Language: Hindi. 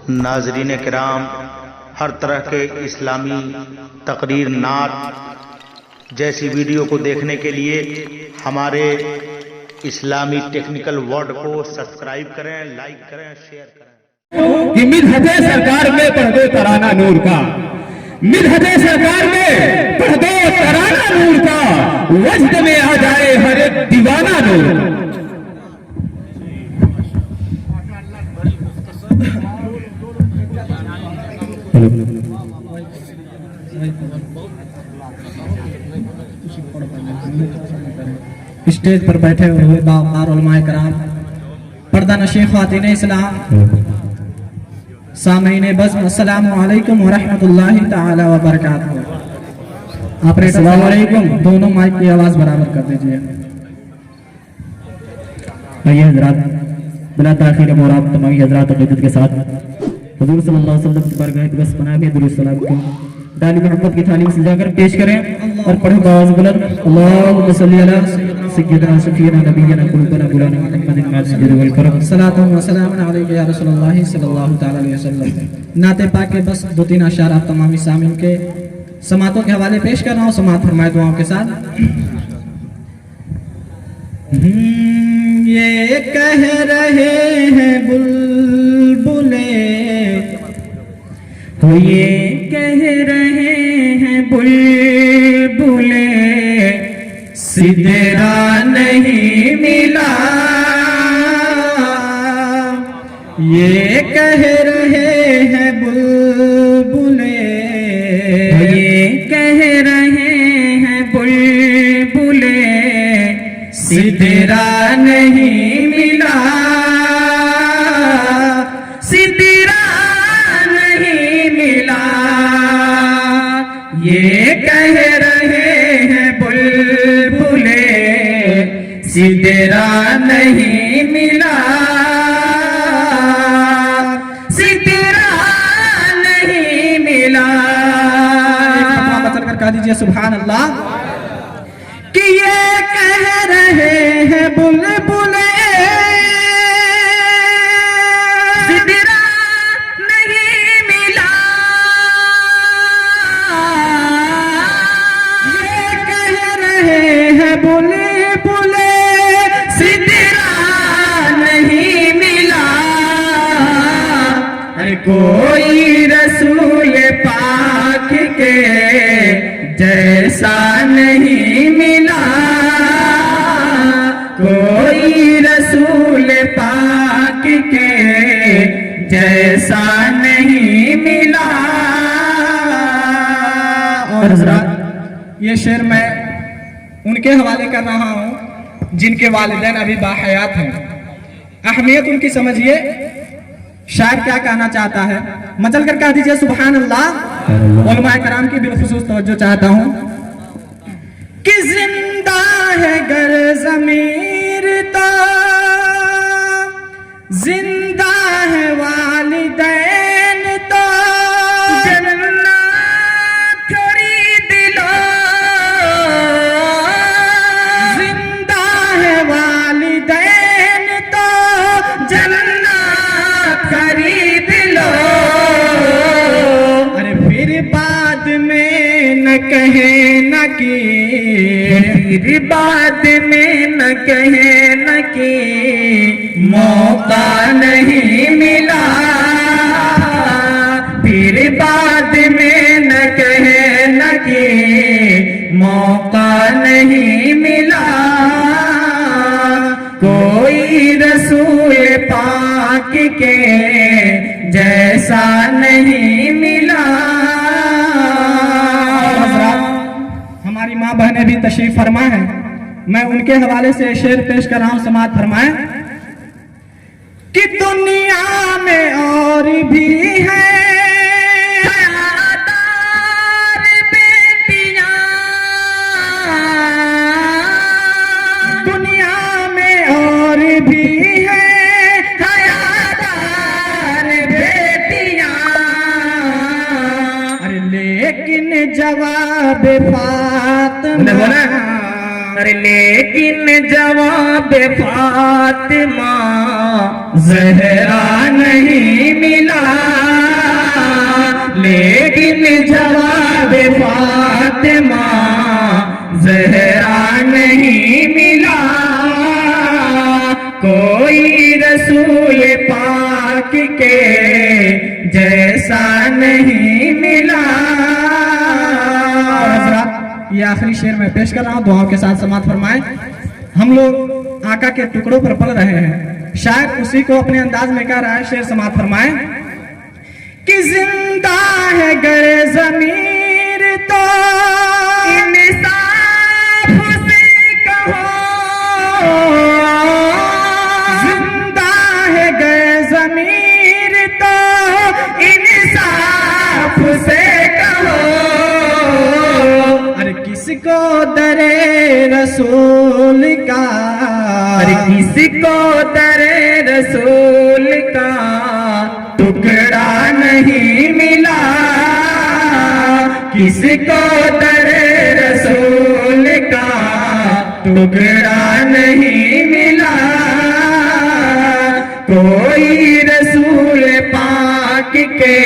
नाजरीन किराम, हर तरह के इस्लामी तकरीर, नात जैसी वीडियो को देखने के लिए हमारे इस्लामी टेक्निकल वर्ड को सब्सक्राइब करें, लाइक करें, शेयर करें। कि मिदहते सरकार में पढ़ दो तराना नूर का, मिदहते सरकार में पढ़ दो तराना नूर का, वजद में आ जाए हर एक दीवाना नूर। स्टेज पर बैठे हुए बावकार उलमाए कराम, पर्दा नशीं ख्वातीन इस्लाम, सामीन बज़्म, अस्सलामु अलैकुम व रहमतुल्लाहि तआला व बरकातहू। आप अस्सलामु अलैकुम, दोनों माइक की आवाज बराबर कर दीजिए। आइए हजरात, बिला ताखीर मुराद तमामी हजरात अक़ीदत के साथ हुज़ूर सल्लल्लाहु अलैहि वसल्लम की बारगाह में बस पनाह में दुरूद सलाम को दानी मोहब्बत की थाली में सजाकर पेश करें और पढ़ो आवाज बुलंद, अल्लाहुम्मा सल्ली अला सय्यिदना शफीना नबिय्यना कुलुबना बुलाना मुहम्मदिन माजिद वल करम। सलातु व सलामुन अलैका या रसूलल्लाह सल्लल्लाहु तआला अलैहि वसल्लम। नाते पाक के बस दो तीन अशार आप तमामी सामीन के समातों के हवाले पेश कर रहा हूँ, समात फरमाए दुआओं के साथ। ये कह रहे हैं बुलबुले, तो ये कह रहे हैं बुलबुले, सिदरा नहीं मिला। ये कह रहे हैं बुलबुले, ये कह रहे हैं बुलबुले, सिदरा नहीं मिला, सिदरा नहीं मिला। ये कह रहे हैं बुलबुले, सिदरा नहीं मिला, सिदरा नहीं मिला। बचल कर कह दीजिए सुभान अल्लाह। कि ये कह रहे हैं बुलबुले, सिदरा नहीं मिला। ये कह रहे हैं बुलबुले, सिदरा नहीं मिला। अरे कोई रसूल पाक के जैसा नहीं मिला, कोई रसूल पाक के जैसा नहीं मिला। और हज़रात, ये शेर मैं उनके हवाले कर रहा हूँ जिनके वालिदैन अभी बाहयात हैं। अहमियत उनकी समझिए, शायर क्या कहना चाहता है, मचल कर कह दीजिए सुभान अल्लाह। उलमाए कराम की बिलखुसूस तवज्जो चाहता हूँ कि जिंदा है गर ज़मीर तो जिंदा है वालिदैन तो, जन्नत खरीद लो। जिंदा है वालिदैन तो जन्नत खरीद लो। अरे फिर बाद में न कहे न कि, फिर बाद में न कहे न कि मौका नहीं मिला। फिर बाद में न कहे न कि मौका नहीं मिला। कोई रसूल पाक के जैसा नहीं मिला। हमारी माँ बहनें भी तशरीफ फरमा है, मैं उनके हवाले से शेर पेश कर रहा हूँ, समात फरमाए कि दुनिया में और भी है हयादार बेटियां, दुनिया में और भी है हयादार बेटियां। अरे लेकिन जवाब फातिमा, अरे लेकिन जवाब फातिमा ज़हरा नहीं मिला। के जैसा नहीं मिला। हज़रात, ये आखिरी शेर मैं पेश कर रहा हूँ, दुआओं के साथ समाअत फरमाएं। हम लोग आका के टुकड़ों पर पल रहे हैं, शायद उसी को अपने अंदाज में कह रहा है। शेर समाअत फरमाएं कि जिंदा है गर ज़मीर तो इंसाफ से कहो, जिंदा है गर ज़मीर तो इंसाफ से कहो। अरे किसको दरे रसूल का, अरे किसको दरे रसूल का टुकड़ा नहीं मिला, किसको दरे रसूल का टुकड़ा नहीं मिला। कोई रसूल पाक के